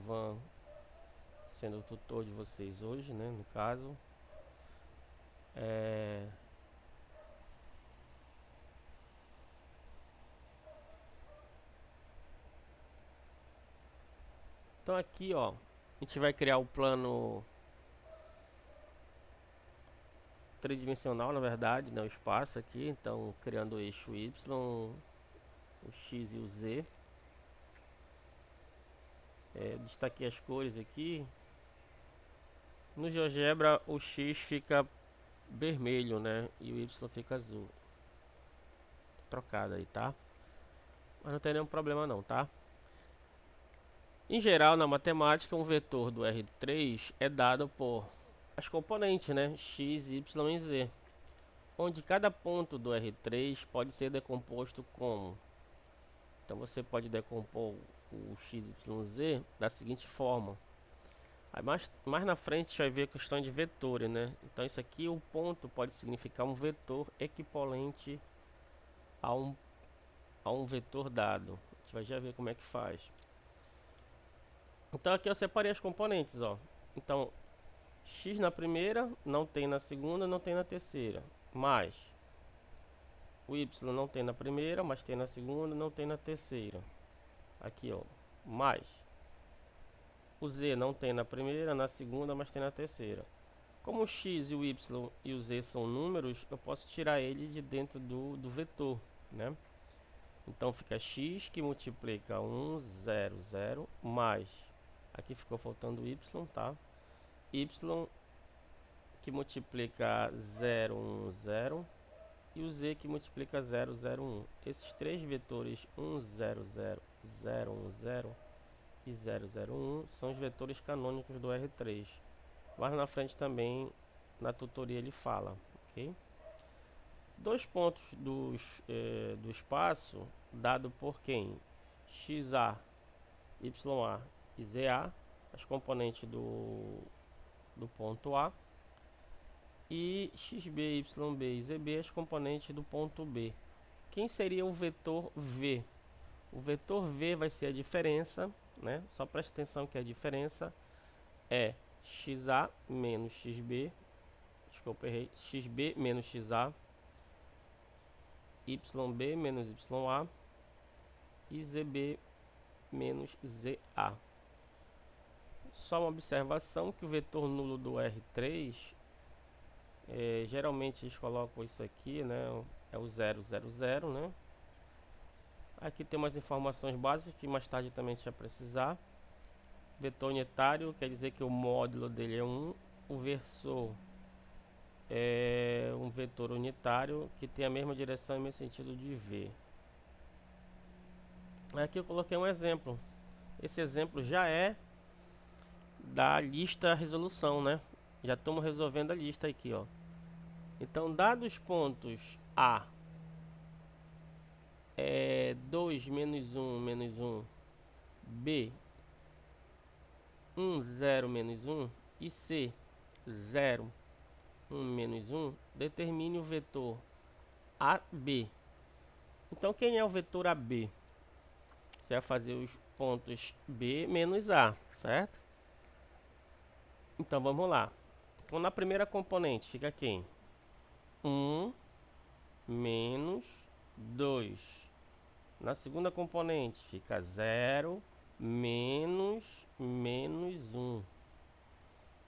Gilvan, sendo o tutor de vocês hoje, né, no caso. Então aqui, ó, a gente vai criar o plano tridimensional, na verdade, né, o espaço aqui. Então, criando o eixo Y, o X e o Z. Destaquei as cores aqui. No GeoGebra, o X fica vermelho, né, e o Y fica azul. Trocado aí, tá? Mas não tem nenhum problema não, tá? Em geral, na matemática, um vetor do R3 é dado por as componentes, né, x, y e z, onde cada ponto do R3 pode ser decomposto como. Então você pode decompor o x, y, z da seguinte forma. Aí mais na frente a gente vai ver a questão de vetores, né? Então isso aqui, o ponto pode significar um vetor equivalente a um vetor dado. A gente vai já ver como é que faz. Então aqui eu separei as componentes, ó. Então x na primeira, não tem na segunda, não tem na terceira. Mais o y não tem na primeira, mas tem na segunda, não tem na terceira. Aqui, ó. Mais o z não tem na primeira, na segunda, mas tem na terceira. Como o x e o y e o z são números, eu posso tirar ele de dentro do vetor, né? Então fica x que multiplica 1, 0, 0, mais, aqui ficou faltando y, tá? Y que multiplica 0, 1, 0 e o z que multiplica 0, 0, 1. Esses três vetores 1, 0, 0, 0, 1, 0 e 0, 0, 1 são os vetores canônicos do R3. Mas na frente também, na tutoria ele fala, ok? Dois pontos do espaço dado por quem? XA, YA e ZA, as componentes do ponto A, e XB, YB e ZB, as componentes do ponto B. Quem seria o vetor V? O vetor V vai ser a diferença, né? Só preste atenção que a diferença é XA menos XB, desculpa, errei, XB menos XA, YB menos YA e ZB menos ZA. Só uma observação que o vetor nulo do R3, geralmente eles colocam isso aqui, né? É o 0, 0, 0, né? Aqui tem umas informações básicas que mais tarde também a gente vai precisar. Vetor unitário quer dizer que o módulo dele é 1. O versor é um vetor unitário que tem a mesma direção e o mesmo sentido de V. Aqui eu coloquei um exemplo. Esse exemplo já é da lista resolução, né? Já estamos resolvendo a lista aqui, ó. Então, dados os pontos A, 2 menos 1 menos 1, B, 1, 0 menos 1 e C, 0, 1 menos 1, determine o vetor AB. Então, quem é o vetor AB? Você vai fazer os pontos B menos A, certo? Então, vamos lá. Então, na primeira componente fica quem? 1 menos 2. Na segunda componente fica 0 menos 1.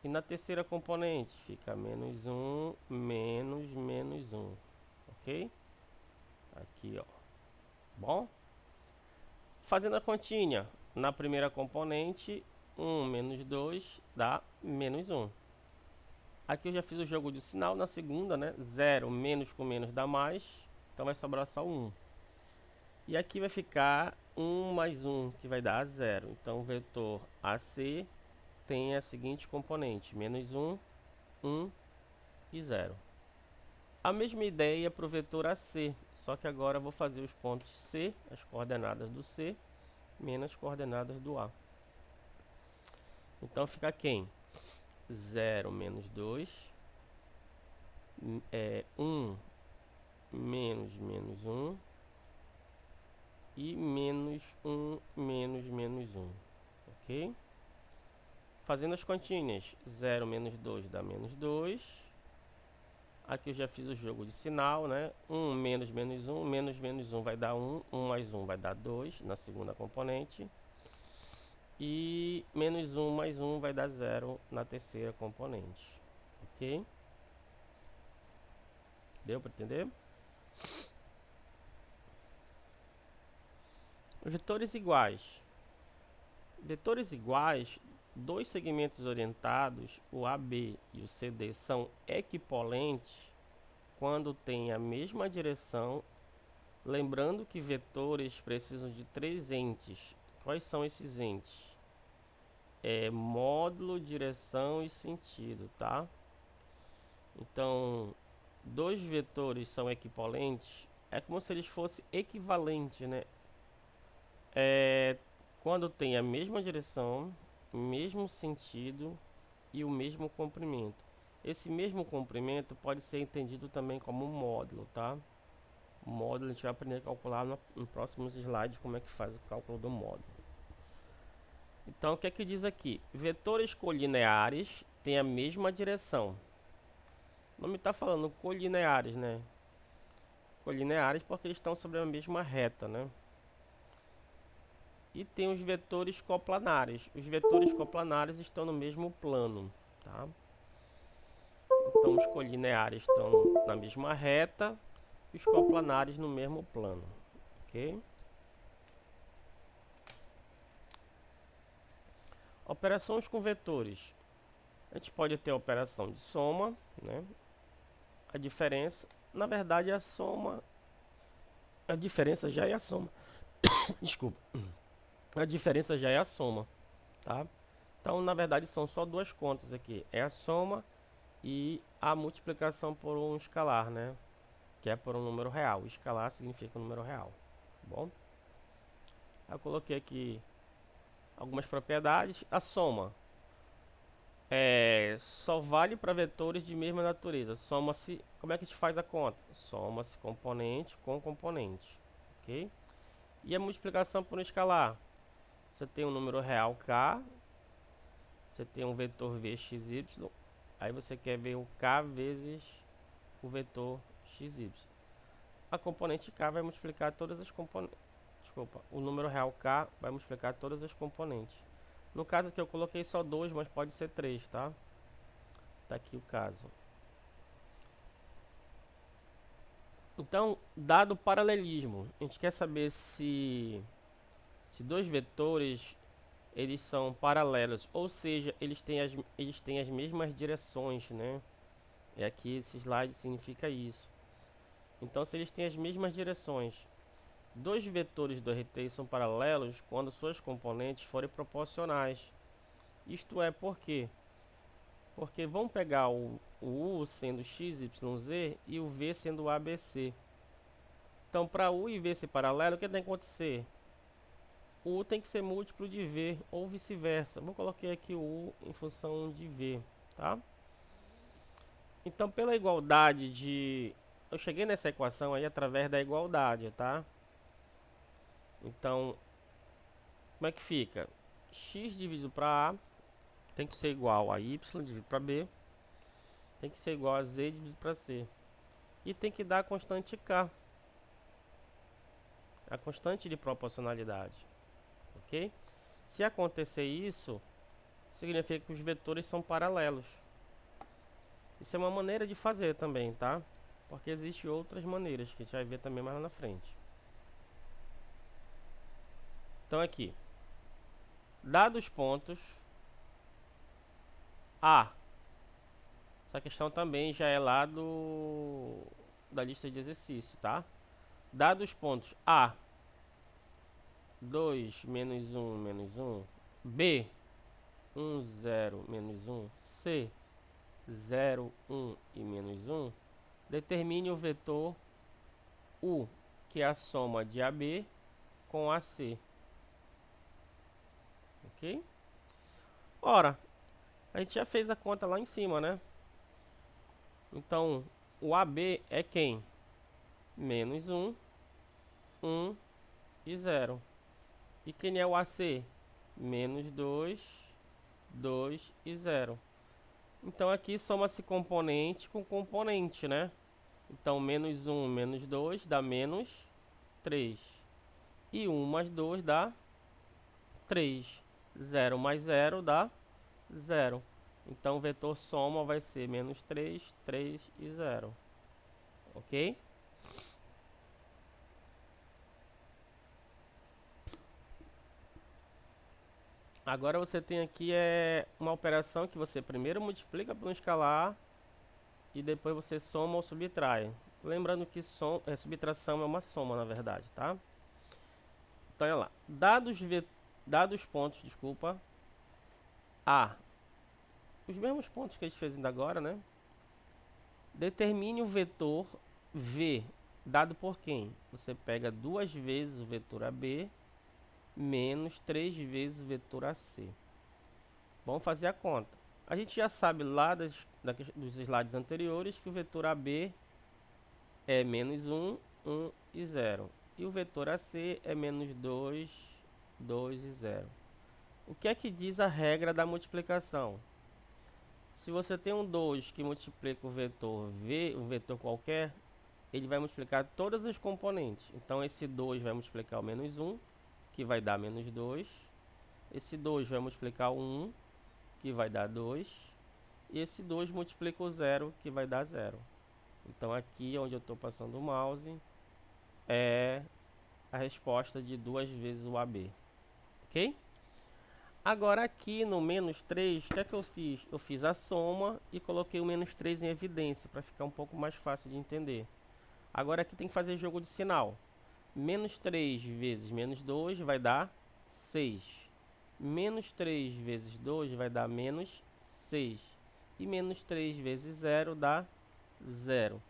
E na terceira componente fica menos 1 menos 1. Ok? Aqui, ó. Bom? Fazendo a continha. Na primeira componente, 1 menos 2 dá menos 1. Aqui eu já fiz o jogo de sinal. Na segunda, né? 0 menos com menos dá mais. Então vai sobrar só 1. E aqui vai ficar 1 mais 1, que vai dar 0. Então o vetor AC tem a seguinte componente: menos 1, 1 e 0. A mesma ideia para o vetor AC, só que agora eu vou fazer os pontos C, as coordenadas do C, menos as coordenadas do A. Então fica quem? 0 menos 2, 1 menos menos 1 e menos 1 menos menos 1, ok? Fazendo as continhas, 0 menos 2 dá menos 2. Aqui eu já fiz o jogo de sinal, né? 1 menos menos 1, menos 1 vai dar 1, 1 mais 1 vai dar 2 na segunda componente. E menos 1 mais 1 vai dar 0 na terceira componente. Ok? Deu para entender? Vetores iguais. Vetores iguais, dois segmentos orientados, o AB e o CD, são equipolentes quando têm a mesma direção. Lembrando que vetores precisam de três entes. Quais são esses entes? Módulo, direção e sentido, tá? Então, dois vetores são equipolentes, é como se eles fossem equivalentes, né? Quando tem a mesma direção, mesmo sentido e o mesmo comprimento. Esse mesmo comprimento pode ser entendido também como módulo, tá? O módulo a gente vai aprender a calcular no próximos slides como é que faz o cálculo do módulo. Então, o que é que diz aqui? Vetores colineares têm a mesma direção. O nome está falando colineares, né? Colineares porque eles estão sobre a mesma reta, né? E tem os vetores coplanares. Os vetores coplanares estão no mesmo plano, tá? Então, os colineares estão na mesma reta e os coplanares no mesmo plano, ok? Operações com vetores. A gente pode ter a operação de soma, né? A diferença, na verdade, a soma, a diferença já é a soma. Desculpa. A diferença já é a soma, tá? Então, na verdade, são só duas contas aqui. É a soma e a multiplicação por um escalar, né? Que é por um número real. Escalar significa um número real, tá bom? Eu coloquei aqui algumas propriedades. A soma só vale para vetores de mesma natureza. Soma-se, como é que a gente faz a conta? Soma-se componente com componente, ok? E a multiplicação por um escalar? Você tem um número real k, você tem um vetor v, x, y, aí você quer ver o k vezes o vetor x, y. A componente k vai multiplicar todas as componentes. Desculpa, o número real k vai multiplicar todas as componentes. No caso aqui eu coloquei só 2, mas pode ser 3, tá? Tá aqui o caso. Então, dado o paralelismo, a gente quer saber se dois vetores eles são paralelos, ou seja, eles têm as mesmas direções, né? E aqui esse slide significa isso. Então, se eles têm as mesmas direções, dois vetores do RT são paralelos quando suas componentes forem proporcionais. Isto é, por quê? Porque vamos pegar o U sendo x, y, z e o V sendo ABC. Então, para U e V ser paralelo, o que tem que acontecer? O U tem que ser múltiplo de V ou vice-versa. Vou colocar aqui o U em função de V, tá? Então, pela igualdade de... Eu cheguei nessa equação aí através da igualdade, tá? Então, como é que fica? X dividido para A tem que ser igual a Y dividido para B. Tem que ser igual a Z dividido para C. E tem que dar a constante K. A constante de proporcionalidade. Ok? Se acontecer isso, significa que os vetores são paralelos. Isso é uma maneira de fazer também, tá? Porque existem outras maneiras que a gente vai ver também mais lá na frente. Então aqui, dados os pontos A. Essa questão também já é lá da lista de exercício, tá? Dados os pontos A, 2, menos 1, menos 1. B, 1, 0, menos 1. C, 0, 1 e menos 1. Determine o vetor U, que é a soma de AB com AC. Ok? Ora, a gente já fez a conta lá em cima, né? Então, o AB é quem? Menos 1, 1 e 0. E quem é o AC? Menos 2 2 e 0. Então aqui soma-se componente com componente, né? Então menos 1 menos 2 dá menos 3. E 1 mais 2 dá 3. 0 mais 0 dá 0. Então o vetor soma vai ser menos 3, 3 e 0. Ok? Agora você tem aqui uma operação que você primeiro multiplica por um escalar e depois você soma ou subtrai. Lembrando que subtração é uma soma, na verdade, tá? Então, olha lá. Dados pontos, desculpa, A. Os mesmos pontos que a gente fez ainda agora, né? Determine o vetor V, dado por quem? Você pega 2 vezes o vetor AB menos 3 vezes o vetor AC. Vamos fazer a conta. A gente já sabe lá dos slides anteriores que o vetor AB é menos 1, 1 e 0. E o vetor AC é menos 2, 2 e 0. O que é que diz a regra da multiplicação? Se você tem um 2 que multiplica o vetor V, um vetor qualquer, ele vai multiplicar todas as componentes. Então esse 2 vai multiplicar o menos 1, que vai dar menos 2. Esse 2 vai multiplicar o 1, que vai dar 2. E esse 2 multiplica o 0, que vai dar 0. Então aqui onde eu estou passando o mouse é a resposta de 2 vezes o AB. Ok? Agora aqui no menos 3, o que é que eu fiz? Eu fiz a soma e coloquei o menos 3 em evidência para ficar um pouco mais fácil de entender. Agora aqui tem que fazer jogo de sinal. Menos 3 vezes menos 2 vai dar 6. Menos 3 vezes 2 vai dar menos 6. E menos 3 vezes 0 dá 0.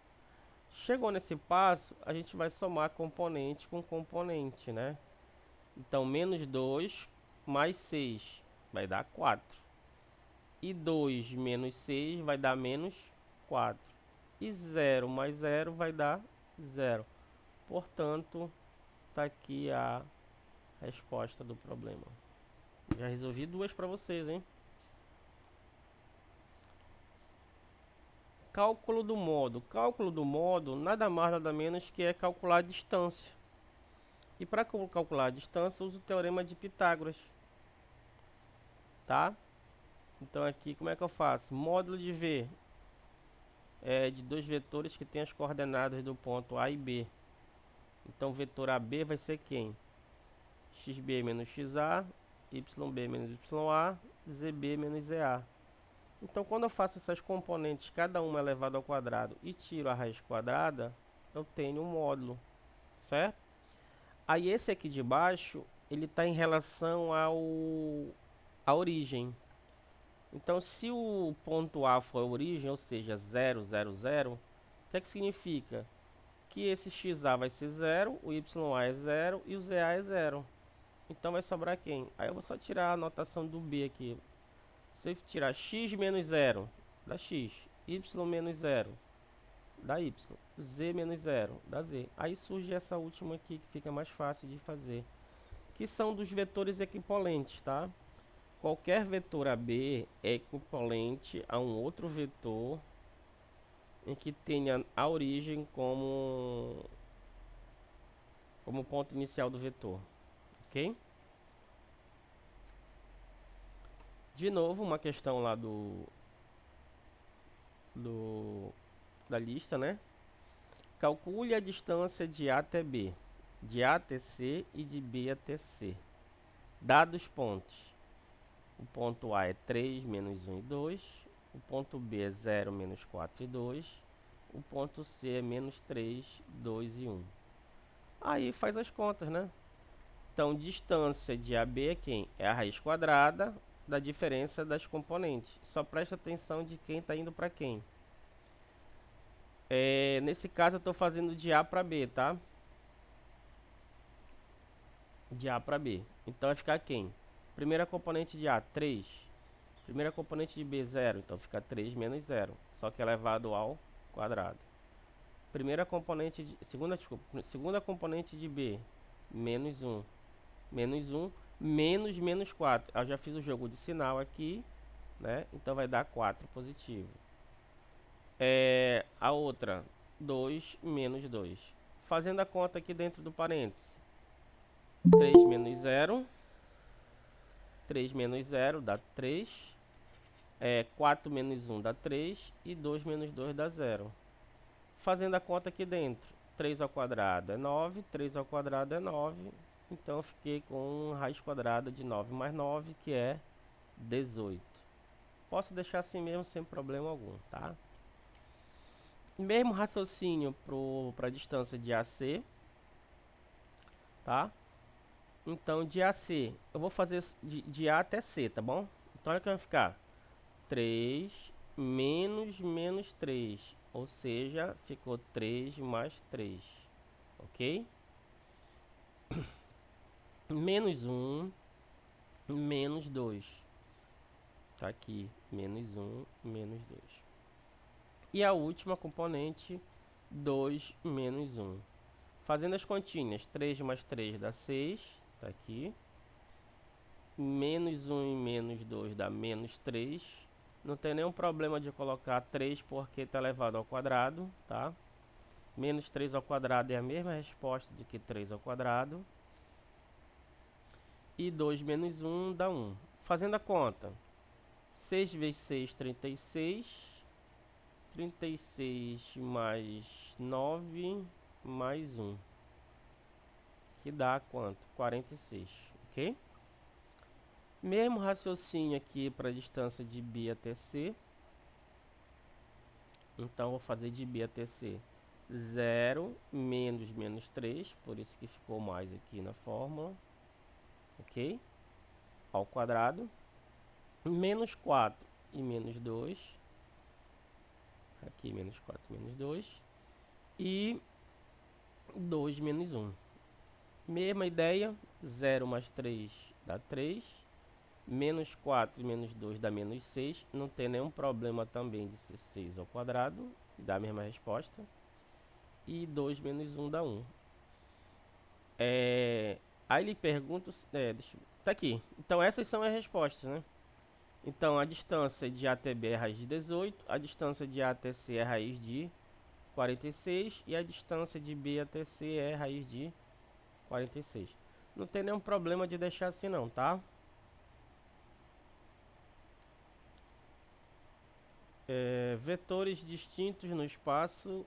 Chegou nesse passo, a gente vai somar componente com componente, né? Então, menos 2 mais 6 vai dar 4. E 2 menos 6 vai dar menos 4. E 0 mais 0 vai dar 0. Portanto, está aqui a resposta do problema. Já resolvi duas para vocês, hein? Cálculo do modo. Cálculo do modo nada mais nada menos que é calcular a distância. E para calcular a distância, uso o teorema de Pitágoras. Tá? Então aqui, como é que eu faço? Módulo de V é de dois vetores que têm as coordenadas do ponto A e B. Então o vetor AB vai ser quem? XB menos XA, YB menos YA, ZB menos ZA. Então quando eu faço essas componentes, cada uma elevado ao quadrado, e tiro a raiz quadrada, eu tenho um módulo, certo? Aí esse aqui de baixo, ele está em relação à origem. Então se o ponto A for a origem, ou seja, 0, 0, 0, o que é que significa? Que esse XA vai ser 0, o YA é 0 e o ZA é 0. Então vai sobrar quem? Aí eu vou só tirar a notação do B aqui. Se eu tirar x menos 0, dá x. Y menos 0, dá y. Z menos 0, dá z. Aí surge essa última aqui que fica mais fácil de fazer. Que são dos vetores equivalentes, tá? Qualquer vetor AB é equivalente a um outro vetor em que tenha a origem como ponto inicial do vetor. Ok? De novo, uma questão lá da lista, né? Calcule a distância de A até B, de A até C e de B até C. Dados pontos. O ponto A é 3, menos 1 e 2. O ponto B é 0, menos 4 e 2. O ponto C é menos 3, 2 e 1. Aí faz as contas, né? Então, distância de AB é quem? É a raiz quadrada da diferença das componentes. Só presta atenção de quem está indo para quem. Nesse caso, eu estou fazendo de A para B, tá? De A para B. Então, vai ficar quem? Primeira componente de A, 3. Primeira componente de B, 0. Então, fica 3 menos 0. Só que elevado ao quadrado. Primeira componente de... Segunda componente de B, menos 1. Menos 1 menos 4. Eu já fiz o jogo de sinal aqui, né? Então vai dar 4 positivo. A outra, 2 menos 2. Fazendo a conta aqui dentro do parênteses. 3 menos 0. 3 menos 0 dá 3. 4 menos 1 dá 3. E 2 menos 2 dá 0. Fazendo a conta aqui dentro. 3 ao quadrado é 9. 3 ao quadrado é 9. Então eu fiquei com raiz quadrada de 9 mais 9, que é 18. Posso deixar assim mesmo sem problema algum, tá? Mesmo raciocínio para a distância de AC, tá? Então de AC, eu vou fazer de A até C, tá bom? Então olha que vai ficar 3 menos 3, ou seja, ficou 3 mais 3, ok? Menos 1, menos 2. Tá aqui, menos 1, menos 2. E a última componente, 2 menos 1. Fazendo as continhas, 3 mais 3 dá 6, tá aqui. Menos 1 e menos 2 dá menos 3. Não tem nenhum problema de colocar 3 porque está elevado ao quadrado, tá? Menos 3 ao quadrado é a mesma resposta de que 3 ao quadrado. E 2 menos 1 dá 1. Fazendo a conta, 6 vezes 6, 36. 36 mais 9 mais 1. Que dá quanto? 46, ok? Mesmo raciocínio aqui para a distância de B até C. Então, vou fazer de B até C 0 menos menos 3, por isso que ficou mais aqui na fórmula, ok? Ao quadrado, menos 4 e menos 2, aqui menos 4 menos 2, e 2 menos 1. Mesma ideia, 0 mais 3 dá 3, menos 4 e menos 2 dá menos 6, não tem nenhum problema também de ser 6 ao quadrado, dá a mesma resposta. E 2 menos 1 dá 1. Aí ele pergunta... tá aqui. Então essas são as respostas, né? Então a distância de A até B é raiz de 18. A distância de A até C é raiz de 46. E a distância de B até C é raiz de 46. Não tem nenhum problema de deixar assim não, tá? Vetores distintos no espaço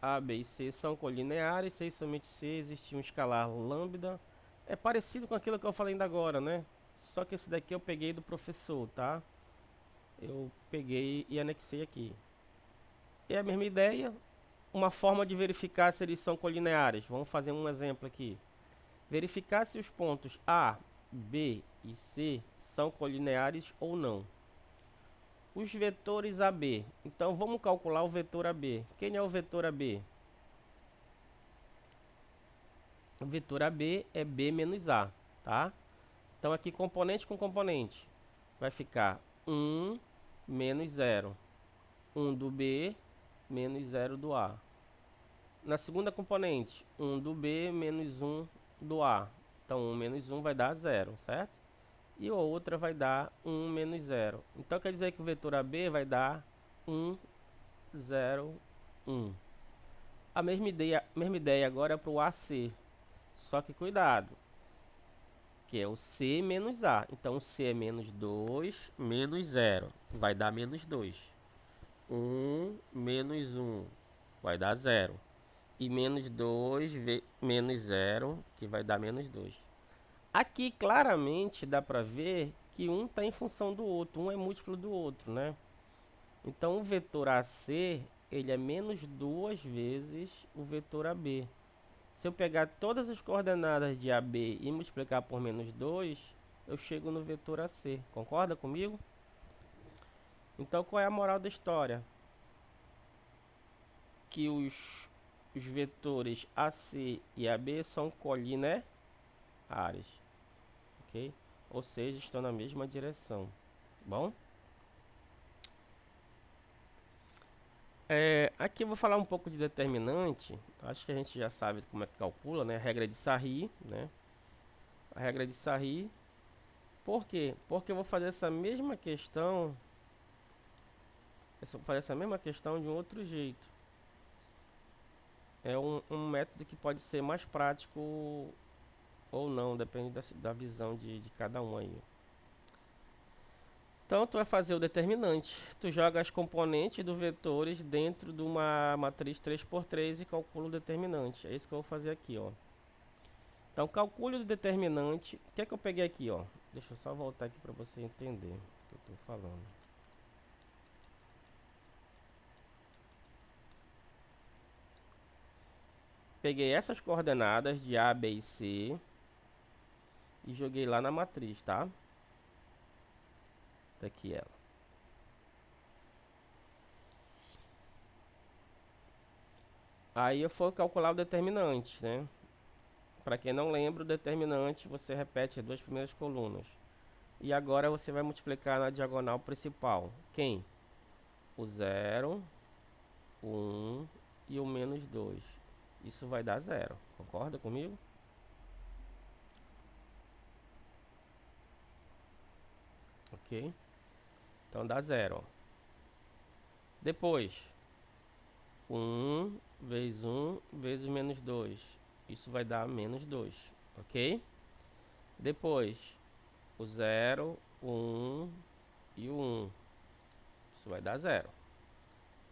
A, B e C são colineares. Se somente C existe um escalar lambda. É parecido com aquilo que eu falei ainda agora, né? Só que esse daqui eu peguei do professor, tá? Eu peguei e anexei aqui. É a mesma ideia. Uma forma de verificar se eles são colineares. Vamos fazer um exemplo aqui. Verificar se os pontos A, B e C são colineares ou não. Os vetores AB. Então vamos calcular o vetor AB. Quem é o vetor AB? O vetor AB é B menos A, tá? Então aqui componente com componente. Vai ficar 1 menos 0. 1 do B menos 0 do A. Na segunda componente, 1 do B menos 1 do A. Então 1 menos 1 vai dar 0, certo? E a outra vai dar 1 menos 0. Então quer dizer que o vetor AB vai dar 1, 0, 1. A mesma ideia agora é para o AC. Só que cuidado, que é o C menos A. Então, o C é menos 2 menos 0. Vai dar menos 2. 1 menos 1 vai dar 0. E menos 2 menos 0, que vai dar menos 2. Aqui, claramente, dá para ver que um está em função do outro. Um é múltiplo do outro, né? Então, o vetor AC, ele é menos 2 vezes o vetor AB. Se eu pegar todas as coordenadas de AB e multiplicar por menos 2, eu chego no vetor AC. Concorda comigo? Então, qual é a moral da história? Que os vetores AC e AB são colineares, ok? Ou seja, estão na mesma direção. Bom? Aqui eu vou falar um pouco de determinante. Acho que a gente já sabe como é que calcula, né? Regra de Sarri, né? A regra de Sarri. Por quê? Porque eu vou fazer essa mesma questão. Eu vou fazer essa mesma questão de um outro jeito. É um método que pode ser mais prático ou não, depende da visão de cada um aí. Então, tu vai fazer o determinante. Tu joga as componentes dos vetores dentro de uma matriz 3x3 e calcula o determinante. É isso que eu vou fazer aqui, ó. Então, calcule o determinante. O que é que eu peguei aqui, ó? Deixa eu só voltar aqui para você entender o que eu estou falando. Peguei essas coordenadas de A, B e C e joguei lá na matriz, tá? Tá aqui ela. Aí eu for calcular o determinante, né? Para quem não lembra, o determinante você repete as duas primeiras colunas. E agora você vai multiplicar na diagonal principal. Quem? O 0, o 1 e o menos 2. Isso vai dar 0. Concorda comigo? Ok? Então dá 0. Depois, 1 vezes 1 vezes menos 2. Isso vai dar menos 2. Ok? Depois, o 0, o 1 e o 1. Isso vai dar 0.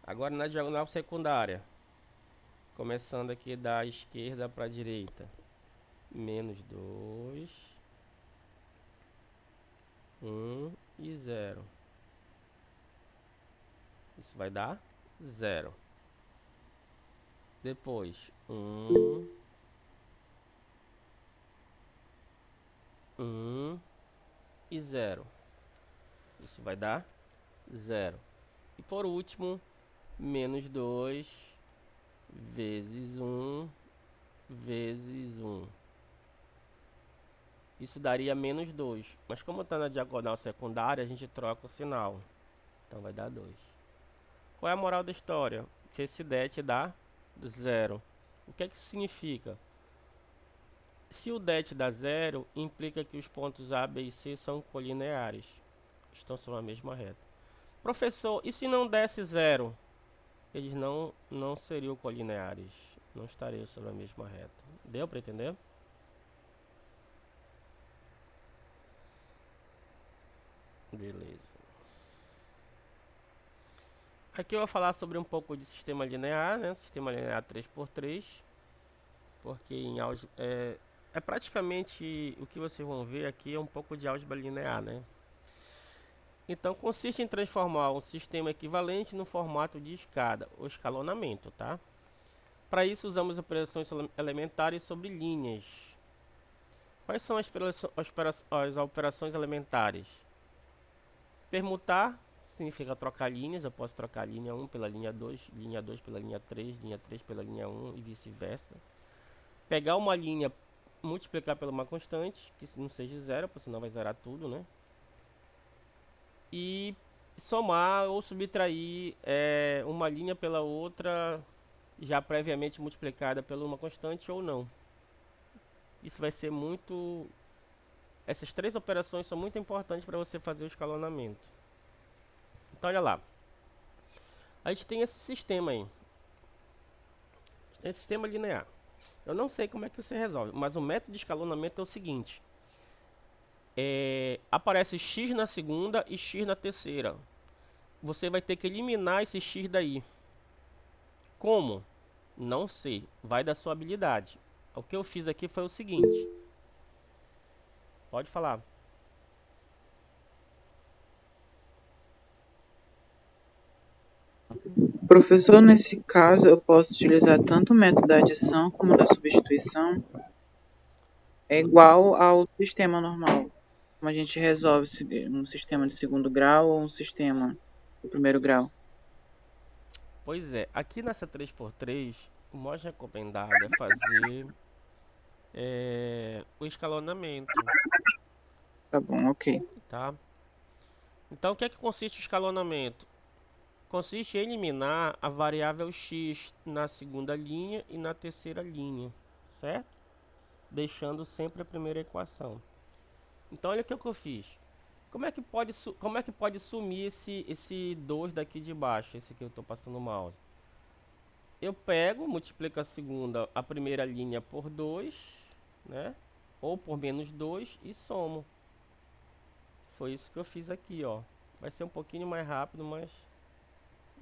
Agora na diagonal secundária. Começando aqui da esquerda para a direita. Menos 2, 1 e 0. Isso vai dar 0. Depois, 1 e 0. Isso vai dar 0. E por último, menos 2 vezes 1 vezes 1. Isso daria menos 2. Mas como está na diagonal secundária, a gente troca o sinal. Então vai dar 2. Qual é a moral da história? Que esse det dá 0. O que é que isso significa? Se o det dá 0, implica que os pontos A, B e C são colineares. Estão sobre a mesma reta. Professor, e se não desse 0? Eles não seriam colineares. Não estariam sobre a mesma reta. Deu para entender? Beleza. Aqui eu vou falar sobre um pouco de sistema linear, né? Sistema linear 3x3. Porque em álgebra é praticamente o que vocês vão ver aqui é um pouco de álgebra linear, né? Então consiste em transformar um sistema equivalente no formato de escada, ou escalonamento, tá? Para isso usamos operações elementares sobre linhas. Quais são as operações elementares? Permutar significa trocar linhas. Eu posso trocar linha 1 pela linha 2 pela linha 3 pela linha 1 e vice-versa. Pegar uma linha, multiplicar por uma constante, que não seja 0, porque senão vai zerar tudo, né? E somar ou subtrair uma linha pela outra, já previamente multiplicada por uma constante ou não. Isso vai ser muito... Essas três operações são muito importantes para você fazer o escalonamento. Então, olha lá. A gente tem esse sistema aí. Esse sistema linear. Eu não sei como é que você resolve, mas o método de escalonamento é o seguinte. Aparece x na segunda e x na terceira. Você vai ter que eliminar esse x daí. Como? Não sei. Vai da sua habilidade. O que eu fiz aqui foi o seguinte. Pode falar. Professor, nesse caso, eu posso utilizar tanto o método da adição como da substituição. É igual ao sistema normal. Como a gente resolve um sistema de segundo grau ou um sistema de primeiro grau. Pois é, aqui nessa 3x3, o mais recomendado é fazer o escalonamento, Tá bom, ok. tá? Então, o que é que consiste o escalonamento? Consiste em eliminar a variável x na segunda linha e na terceira linha, certo? deixando sempre a primeira equação. Então olha o que eu fiz. Como é que pode sumir esse 2 daqui de baixo, esse que eu estou passando o mouse? Eu pego, multiplico a primeira linha por 2, né? Ou por menos 2 e somo. Foi isso que eu fiz aqui, ó. Vai ser um pouquinho mais rápido, mas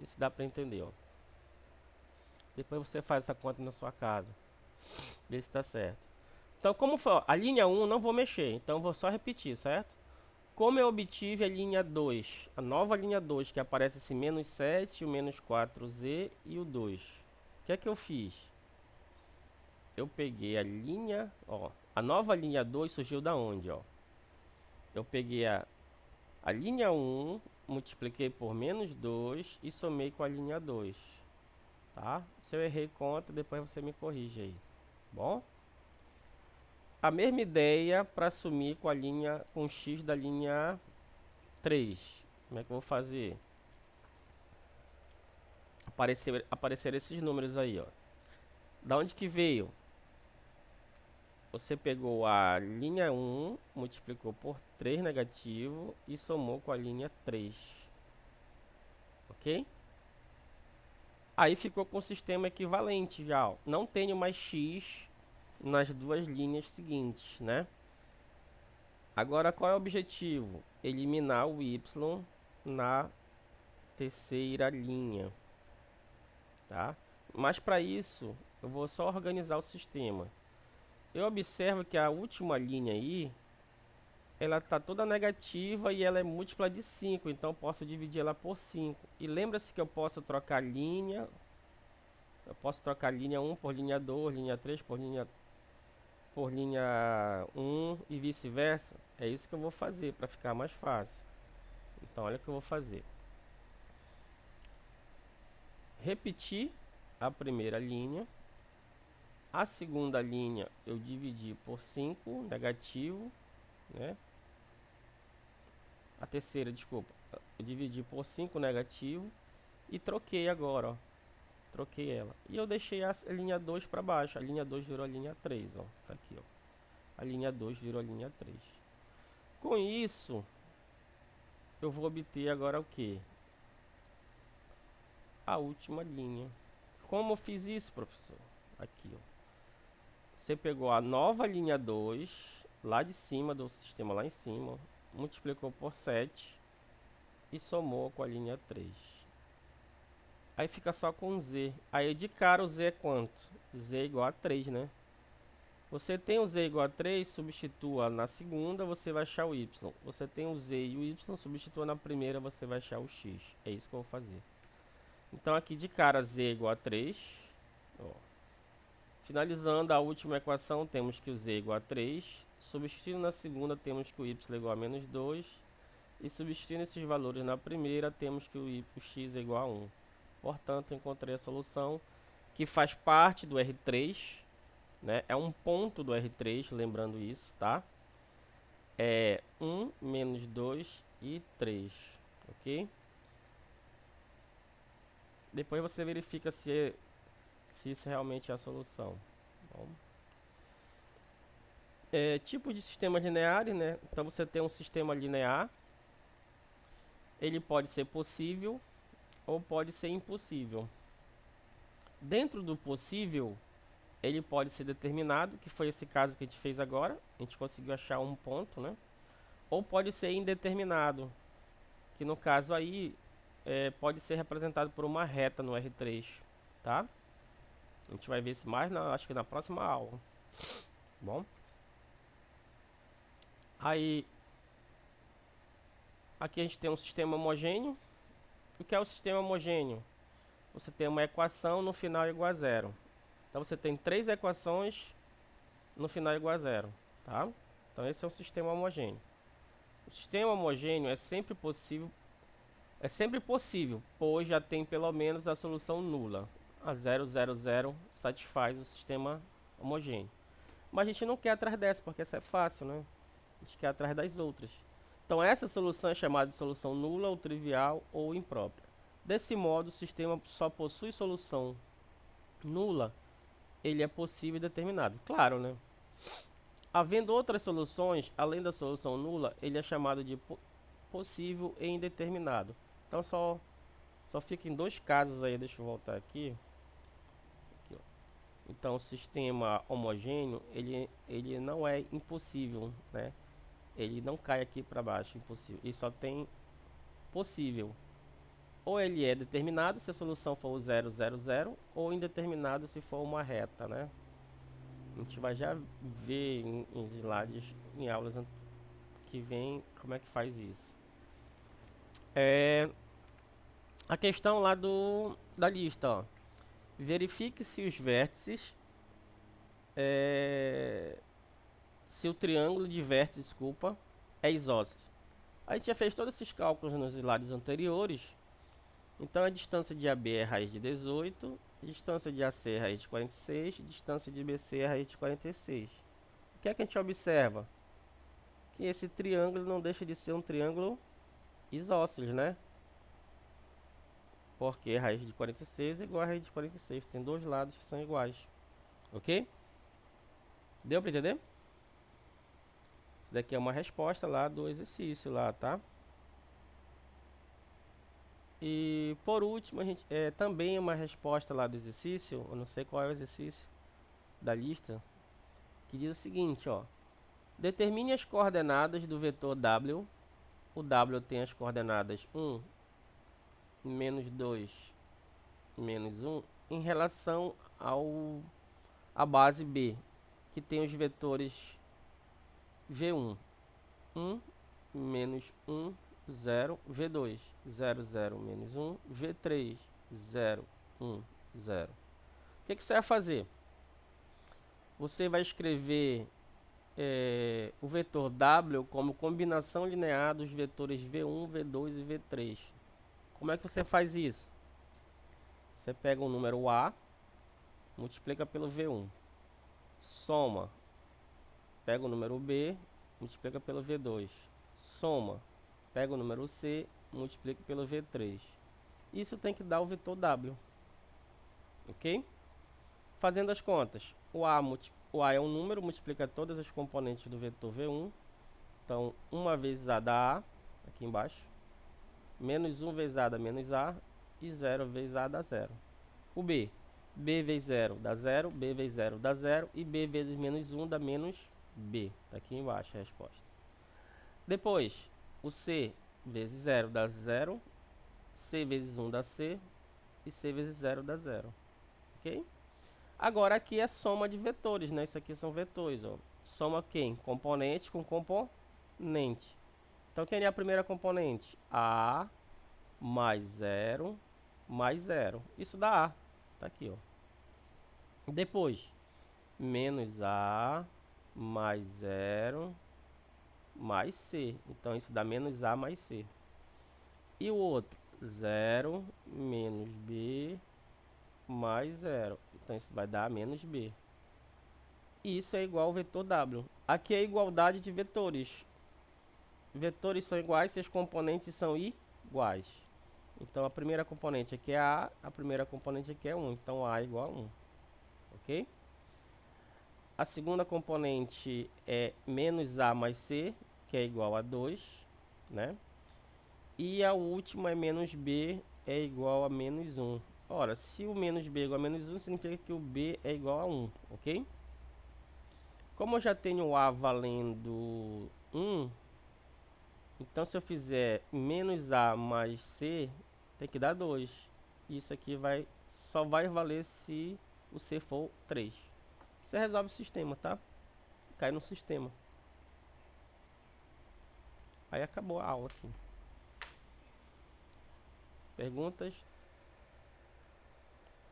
isso dá para entender, ó. Depois você faz essa conta na sua casa. Vê se está certo. Então, como foi, ó, a linha 1 não vou mexer, então vou só repetir, certo? Como eu obtive a linha 2, a nova linha 2, que aparece esse menos 7, o menos 4z e o 2. O que é que eu fiz? Eu peguei a linha, ó, a nova linha 2 surgiu da onde, ó? Eu peguei a linha 1, multipliquei por menos 2 e somei com a linha 2, tá? Se eu errei conta, depois você me corrige aí, bom? A mesma ideia para sumir com a linha, com x da linha 3. Como é que eu vou fazer? Aparecer esses números aí, ó. Da onde que veio? Você pegou a linha 1, multiplicou por 3 negativo e somou com a linha 3. Ok? Aí ficou com o sistema equivalente já, ó. Não tenho mais x nas duas linhas seguintes, né? Agora, qual é o objetivo? Eliminar o y na terceira linha, tá? Mas para isso, eu vou só organizar o sistema. Eu observo que a última linha aí, ela está toda negativa e ela é múltipla de 5, então eu posso dividir ela por 5. E lembra-se que eu posso trocar linha, linha 1 por linha 2, linha 3 por linha 1 e vice-versa. É isso que eu vou fazer para ficar mais fácil. Então olha o que eu vou fazer. Repetir a primeira linha. A segunda linha eu dividi por 5, negativo, né? A terceira, desculpa, eu dividi por 5 negativo e troquei agora, ó. Troquei ela. E eu deixei a linha 2 para baixo. A linha 2 virou a linha 3, ó. Tá aqui, ó. A linha 2 virou a linha 3. Com isso, eu vou obter agora o que? A última linha. Como eu fiz isso, professor? Aqui, ó. Você pegou a nova linha 2, lá de cima do sistema, lá em cima, multiplicou por 7 e somou com a linha 3. Aí fica só com z. Aí de cara o z é quanto? Z é igual a 3, né? Você tem o z igual a 3, substitua na segunda, você vai achar o y. Você tem o z e o y, substitua na primeira, você vai achar o x. É isso que eu vou fazer. Então aqui de cara z é igual a 3. Ó. Finalizando a última equação, temos que o z é igual a 3. Substituindo na segunda, temos que o y é igual a menos 2. E substituindo esses valores na primeira, temos que o x é igual a 1. Portanto, encontrei a solução que faz parte do R3, né? É um ponto do R3, lembrando isso, tá? É 1, menos 2 e 3, ok? Depois você verifica se isso realmente é a solução. Bom. Tipo de sistemas lineares, né? Então você tem um sistema linear. Ele pode ser possível ou pode ser impossível. Dentro do possível, ele pode ser determinado, que foi esse caso que a gente fez agora. A gente conseguiu achar um ponto, né? Ou pode ser indeterminado, que no caso aí pode ser representado por uma reta no R3, tá? A gente vai ver isso mais, acho que na próxima aula. Bom. Aí, aqui a gente tem um sistema homogêneo. O que é o sistema homogêneo? Você tem uma equação no final igual a zero. Então você tem 3 equações no final igual a zero, tá? Então esse é um sistema homogêneo. O sistema homogêneo é sempre possível, pois já tem pelo menos a solução nula. A 0, 0, 0 satisfaz o sistema homogêneo. Mas a gente não quer atrás dessa, porque essa é fácil, né? A gente quer atrás das outras. Então essa solução é chamada de solução nula, ou trivial, ou imprópria. Desse modo, o sistema só possui solução nula, ele é possível e determinado. Claro, né? Havendo outras soluções, além da solução nula, ele é chamado de possível e indeterminado. Então só fica em dois casos aí, deixa eu voltar aqui. Aqui, ó. Então o sistema homogêneo, ele não é impossível, né? Ele não cai aqui para baixo, impossível. Ele só tem possível. Ou ele é determinado se a solução for o 0, 0, 0, ou indeterminado se for uma reta, né? A gente vai já ver em slides, em aulas que vem, como é que faz isso. A questão lá da lista, ó. Verifique se os vértices, se o triângulo de vértices, desculpa, é isósceles. A gente já fez todos esses cálculos nos slides anteriores. Então a distância de AB é raiz de 18, a distância de AC é raiz de 46, a distância de BC é raiz de 46. O que é que a gente observa? Que esse triângulo não deixa de ser um triângulo isósceles, né? Porque a raiz de 46 é igual a raiz de 46. Tem dois lados que são iguais. Ok? Deu para entender? Isso daqui é uma resposta lá do exercício lá, tá? E por último, a gente também uma resposta lá do exercício. Eu não sei qual é o exercício da lista. Que diz o seguinte, ó. Determine as coordenadas do vetor W. O W tem as coordenadas 1, menos 2, menos 1, em relação à base B, que tem os vetores V1, 1, menos 1, 0, V2, 0, 0, menos 1, V3, 0, 1, 0. O que você vai fazer? Você vai escrever o vetor W como combinação linear dos vetores V1, V2 e V3. Como é que você faz isso? Você pega o número A, multiplica pelo V1, soma, pega o número B, multiplica pelo V2, soma, pega o número C, multiplica pelo V3. Isso tem que dar o vetor W, ok? Fazendo as contas, o A é um número, multiplica todas as componentes do vetor V1, então 1 vezes A dá A, aqui embaixo, menos 1 vezes A dá menos A, e 0 vezes A dá 0. O B vezes 0 dá 0, B vezes 0 dá 0, e B vezes menos 1 dá menos B. Está aqui embaixo a resposta. Depois, o C vezes 0 dá 0, C vezes 1 dá C, e C vezes 0 dá 0. Ok? Agora aqui é soma de vetores, né? Isso aqui são vetores, ó. Soma quem? Componente com componente. Então, quem é a primeira componente? A mais 0 mais 0. Isso dá A. Tá aqui, ó. Depois, menos A mais 0 mais C. Então, isso dá menos A mais C. E o outro? 0 menos B mais 0. Então, isso vai dar menos B. E isso é igual ao vetor W. Aqui é a igualdade de vetores. Vetores são iguais se os componentes são iguais. Então, a primeira componente aqui é a primeira componente aqui é 1. Então, A é igual a 1. Ok? A segunda componente é menos A mais C, que é igual a 2, né? E a última é menos B, é igual a menos 1. Ora, se o menos B é igual a menos 1, significa que o B é igual a 1, ok? Como eu já tenho o A valendo 1, então se eu fizer menos A mais C, tem que dar 2. Isso aqui só vai valer se o C for 3. Você resolve o sistema, tá? Cai no sistema. Aí acabou a aula aqui. Perguntas?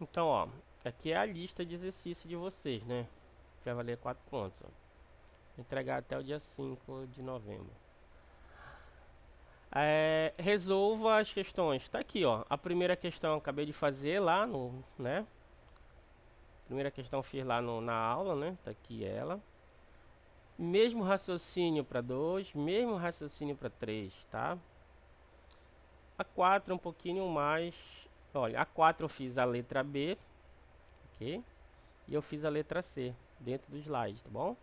Então, ó, aqui é a lista de exercícios de vocês, né? Que vai valer 4 pontos, ó. Entregar até o dia 5 de novembro. Resolva as questões. Tá aqui, ó. A primeira questão eu acabei de fazer lá no, né? Primeira questão fiz lá na aula, né? Tá aqui ela. Mesmo raciocínio para 2, mesmo raciocínio para 3, tá? A 4 é um pouquinho mais. Olha, a 4 eu fiz a letra B, ok? E eu fiz a letra C dentro do slide, tá bom?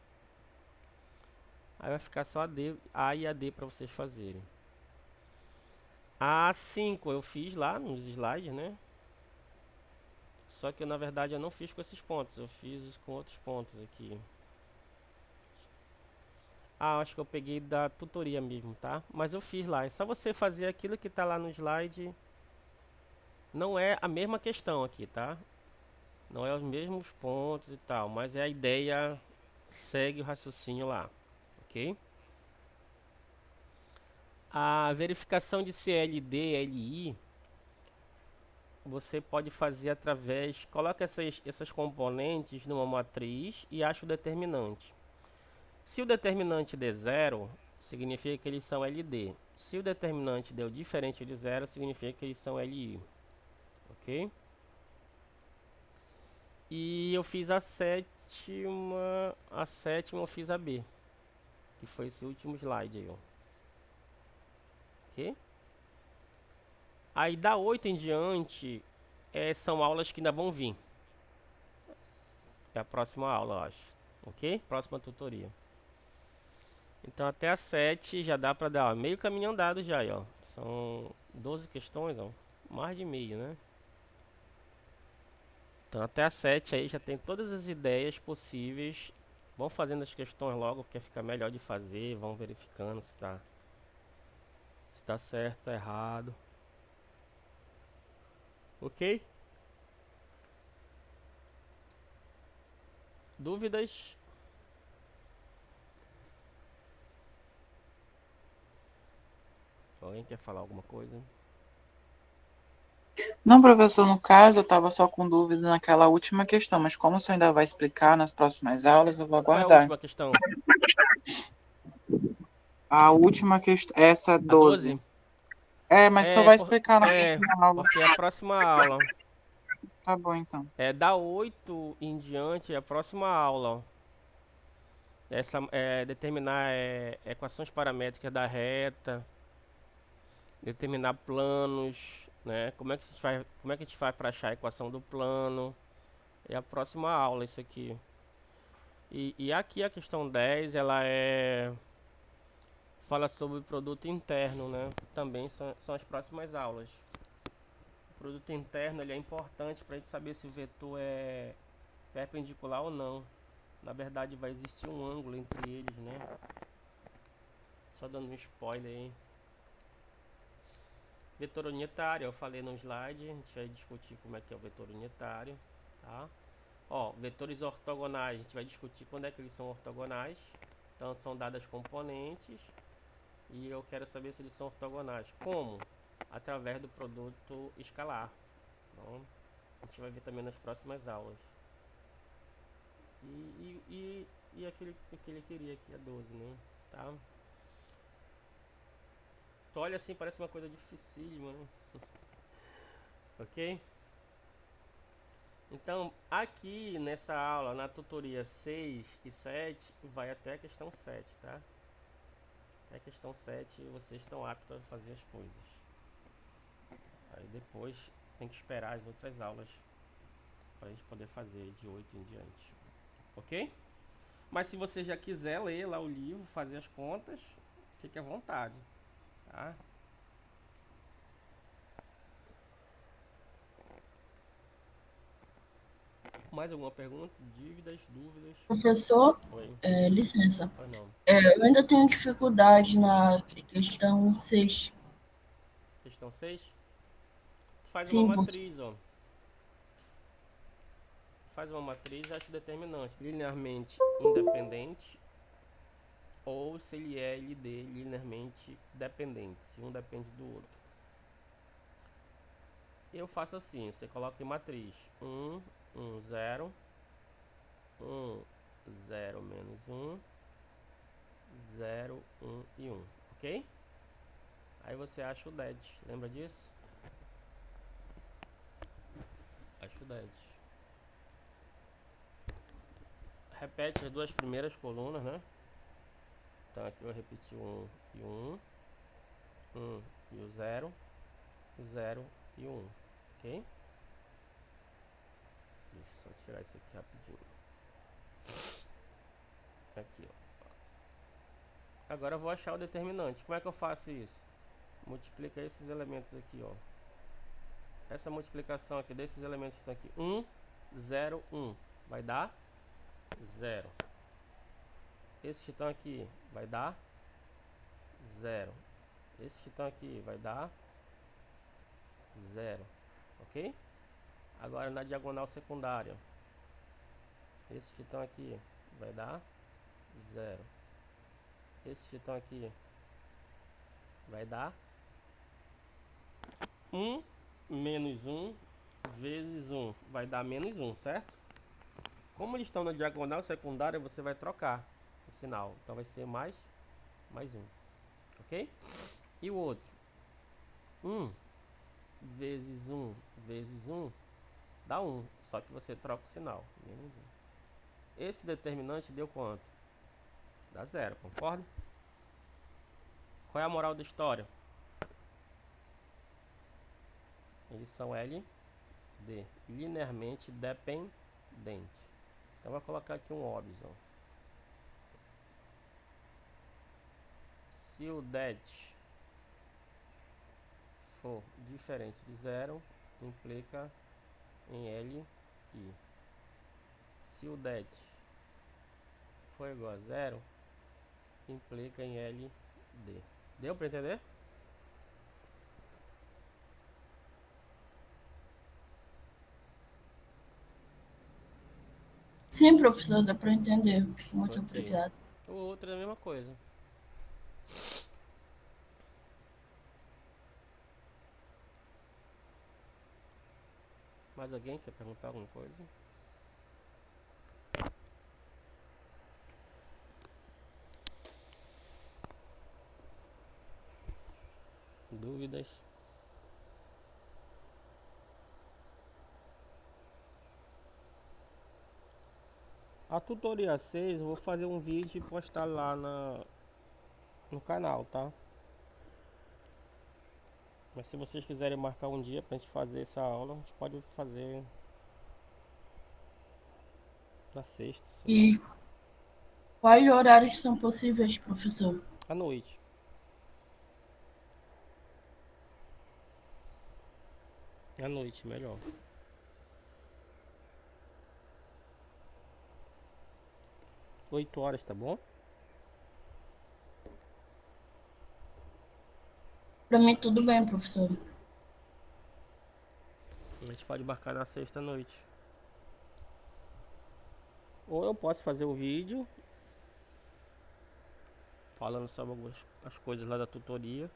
Aí vai ficar só A e a D para vocês fazerem. A 5 eu fiz lá nos slides, né? Só que na verdade eu não fiz com esses pontos, eu fiz com outros pontos aqui. Ah, acho que eu peguei da tutoria mesmo, tá? Mas eu fiz lá, é só você fazer aquilo que tá lá no slide. Não é a mesma questão aqui, tá? Não é os mesmos pontos e tal, mas é a ideia, segue o raciocínio lá, ok? A verificação de CLD, LI, você pode fazer através, coloca essas componentes numa matriz e acha o determinante. Se o determinante der zero, significa que eles são LD. Se o determinante deu diferente de zero, significa que eles são LI, ok? E eu fiz a sétima eu fiz a B, que foi esse último slide aí, ó. Ok? Aí da 8 em diante, são aulas que ainda vão vir. É a próxima aula, eu acho. Ok? Próxima tutoria. Então até a 7 já dá pra dar, ó, meio caminho andado já aí, ó. São 12 questões, ó. Mais de meio, né? Então até a 7 aí já tem todas as ideias possíveis. Vão fazendo as questões logo, porque fica melhor de fazer. Vão verificando se tá certo, tá errado. Ok? Dúvidas? Alguém quer falar alguma coisa? Não, professor, no caso, eu estava só com dúvida naquela última questão, mas como o senhor ainda vai explicar nas próximas aulas, eu vou Qual é a aguardar. última questão? A última questão, essa A 12? 12. É, mas só É, vai explicar na próxima aula. porque a próxima aula Tá bom, então. é da 8 em diante, é a próxima aula. Essa é determinar equações paramétricas da reta, determinar planos, né? Como é que a gente faz para achar a equação do plano? É a próxima aula isso aqui. E aqui a questão 10, ela fala sobre o produto interno, né? Também são as próximas aulas. O produto interno ele é importante para a gente saber se o vetor é perpendicular ou não. Na verdade vai existir um ângulo entre eles, né? Só dando um spoiler aí. Vetor unitário, eu falei no slide, a gente vai discutir como é que é o vetor unitário, tá? Ó, vetores ortogonais, a gente vai discutir quando é que eles são ortogonais. Então são dadas componentes e eu quero saber se eles são ortogonais. Como? Através do produto escalar. Então, a gente vai ver também nas próximas aulas. E aquele que queria aqui, a 12, né? Tá? Tu olha assim, parece uma coisa dificílima, né? Ok? Então, aqui nessa aula, na tutoria 6 e 7, vai até a questão 7, tá? Até a questão 7 vocês estão aptos a fazer as coisas. Aí depois tem que esperar as outras aulas para a gente poder fazer de 8 em diante. Ok? Mas se você já quiser ler lá o livro, fazer as contas, fique à vontade, tá? Mais alguma pergunta? Dúvidas? Professor, Oi, licença. ou não? Eu ainda tenho dificuldade na questão 6. Questão 6. Faz uma Sim, matriz, ó. Faz uma matriz, acha o determinante linearmente independente ou se ele é LD linearmente dependente, se um depende do outro. Eu faço assim, você coloca em matriz 1, 1, 0, 1, 0, menos 1, 0, 1 e 1, ok? Aí você acha o DED, lembra disso? Acha o DED. Repete as duas primeiras colunas, né? Então aqui eu repeti o 1 e o 1, 1 e o 0 e o 1, ok? Deixa eu só tirar isso aqui rapidinho. Aqui, ó. Agora eu vou achar o determinante. Como é que eu faço isso? Multiplica esses elementos aqui, ó. Essa multiplicação aqui desses elementos que estão aqui. 1, 0, 1. Vai dar 0. Esses que estão aqui vai dar 0. Esses que estão aqui vai dar 0. Ok? Agora na diagonal secundária. Esses que estão aqui vai dar 0. Esses que estão aqui vai dar 1 menos 1 vezes 1. Vai dar menos 1, certo? Como eles estão na diagonal secundária, você vai trocar o sinal. Então vai ser mais 1. Ok? E o outro? 1 vezes 1 vezes 1 dá 1. Só que você troca o sinal. Menos 1. Esse determinante deu quanto? Dá 0, concorda? Qual é a moral da história? Eles são LD, linearmente dependentes. Então vou colocar aqui um óbvio. Se o det for diferente de 0, implica em LI. Se o det for igual a 0, implica em LD. Deu para entender? Sim, professor, dá para entender. Muito Ok. obrigado. O outro é a mesma coisa. Mais alguém quer perguntar alguma coisa? Dúvidas? A tutoria 6 eu vou fazer um vídeo e postar lá no canal, tá? Mas se vocês quiserem marcar um dia pra gente fazer essa aula, a gente pode fazer na sexta, sei lá. E quais horários são possíveis, professor? À noite. À noite, melhor. Oito horas, tá bom? Para mim, tudo bem, professor. A gente pode marcar na sexta à noite. Ou eu posso fazer o vídeo falando sobre algumas as coisas lá da tutoria,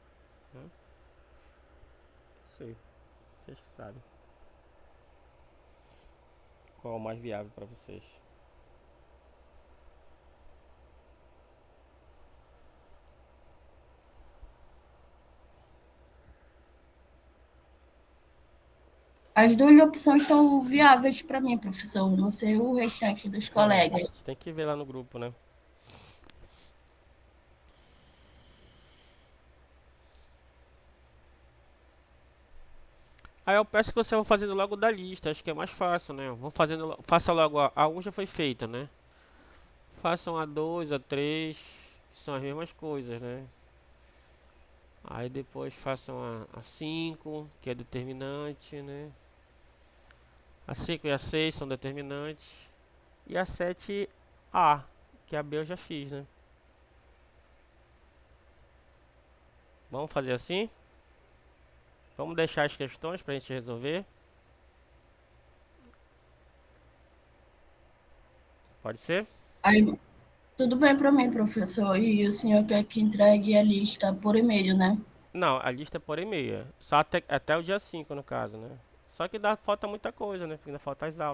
né? Não sei. Vocês que sabem. Qual é o mais viável para vocês? As duas opções estão viáveis para mim, professor. Não sei o restante dos A colegas. gente tem que ver lá no grupo, né? Aí eu peço que você vá fazendo logo da lista, acho que é mais fácil, né? Vou fazendo, faça logo a 1 já foi feita, né? Façam a 2, a 3, que são as mesmas coisas, né? Aí depois façam a 5, que é determinante, né? A 5 e a 6 são determinantes. E a 7A, que a B eu já fiz, né? Vamos fazer assim? Vamos deixar as questões pra gente resolver? Pode ser? Aí, tudo bem para mim, professor. E o senhor quer que entregue a lista por e-mail, né? Não, a lista é por e-mail. Só até o dia 5 no caso, né? Só que falta muita coisa, né? Porque ainda falta as aulas.